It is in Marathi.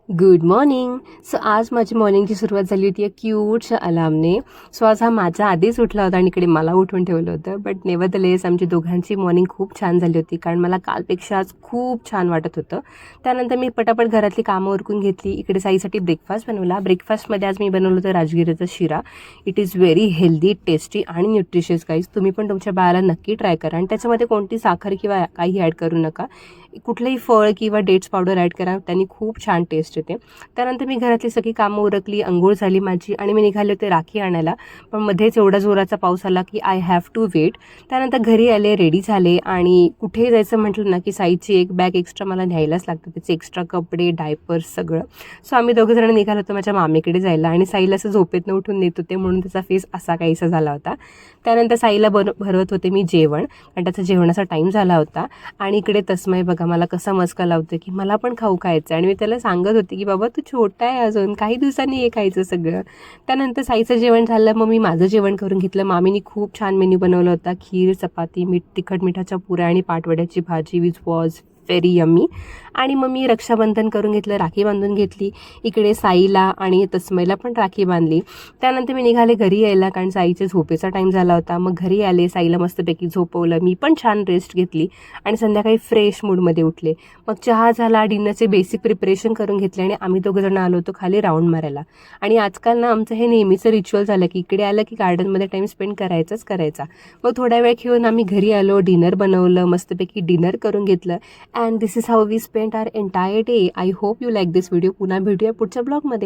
Good morning. सो आज माझी मॉर्निंगची सुरुवात झाली होती क्यूटच्या अलार्मने. सो आज हा माझ्या आधीच उठला होता आणि इकडे मला उठवून ठेवलं होतं. बट नेव्हरदलेस आमची दोघांची मॉर्निंग खूप छान झाली होती, कारण मला कालपेक्षा आज खूप छान वाटत होतं. त्यानंतर मी पटापट घरातली कामं उरकून घेतली. इकडे साईसाठी ब्रेकफास्ट बनवला. ब्रेकफास्टमध्ये आज मी बनवलं होतं राजगिरीचा शिरा. It is very healthy, tasty आणि न्यूट्रिशियस गाईज. तुम्ही पण तुमच्या बाळाला नक्की ट्राय करा आणि त्याच्यामध्ये कोणती साखर किंवा काही ॲड करू नका. कुठलंही फळ किंवा डेट्स पावडर ॲड करा, त्यांनी खूप छान टेस्ट येते. त्यानंतर मी घरातली सगळी कामं उरकली, अंघोळ झाली माझी आणि मी निघाले होते राखी आणायला. पण मध्येच एवढा जोराचा पाऊस आला की आय हॅव टू वेट. त्यानंतर घरी आले, रेडी झाले आणि कुठेही जायचं म्हटलं ना की साईची एक बॅग एक्स्ट्रा मला न्यायलाच लागतं. त्याचे एक्स्ट्रा कपडे, डायपर्स सगळं. सो आम्ही दोघं जण निघालो होतो माझ्या मामीकडे जायला आणि साईला असं झोपेतनं उठून नेत होते, म्हणून त्याचा फेस असा काहीसा झाला होता. त्यानंतर साईला भरवत होते मी जेवण, कारण त्याचा जेवणाचा टाईम झाला होता. आणि इकडे तस्मय बघा मला कसा मस्का लावतो की मला पण खाऊ खायचं. आणि मी त्याला सांगत होते की बाबा तू छोटा आहे, अजून काही दिवसांनी हे खायचं सगळं. त्यानंतर साईचं जेवण झालं, मग मी माझं जेवण करून घेतलं. मामीनी खूप छान मेन्यू बनवला होता. खीर, चपाती, तिखट मिठाच्या पुऱ्या आणि पाटवड्याची भाजी, विच वॉज व्हेरी यम्मी. आणि मग मी रक्षाबंधन करून घेतलं, राखी बांधून घेतली. इकडे साईला आणि तस्मयला पण राखी बांधली. त्यानंतर मी निघाले घरी यायला, कारण साईच्या झोपेचा टाईम झाला होता. मग घरी आले, साईला मस्तपैकी झोपवलं, मी पण छान रेस्ट घेतली आणि संध्याकाळी फ्रेश मूडमध्ये उठले. मग चहा झाला, डिनरचे बेसिक प्रिपरेशन करून घेतले आणि आम्ही दोघं जण आलो होतो खाली राऊंड मारायला. आणि आजकाल ना आमचं हे नेहमीचं रिच्युअल झालं की इकडे आलं की गार्डनमध्ये टाईम स्पेंड करायचाच करायचा. मग थोड्या वेळ खेळून आम्ही घरी आलो, डिनर बनवलं, मस्तपैकी डिनर करून घेतलं. And this is how we spend our entire day. I hope you like this video. पुन्हा भेटूया पुढच्या ब्लॉगमध्ये.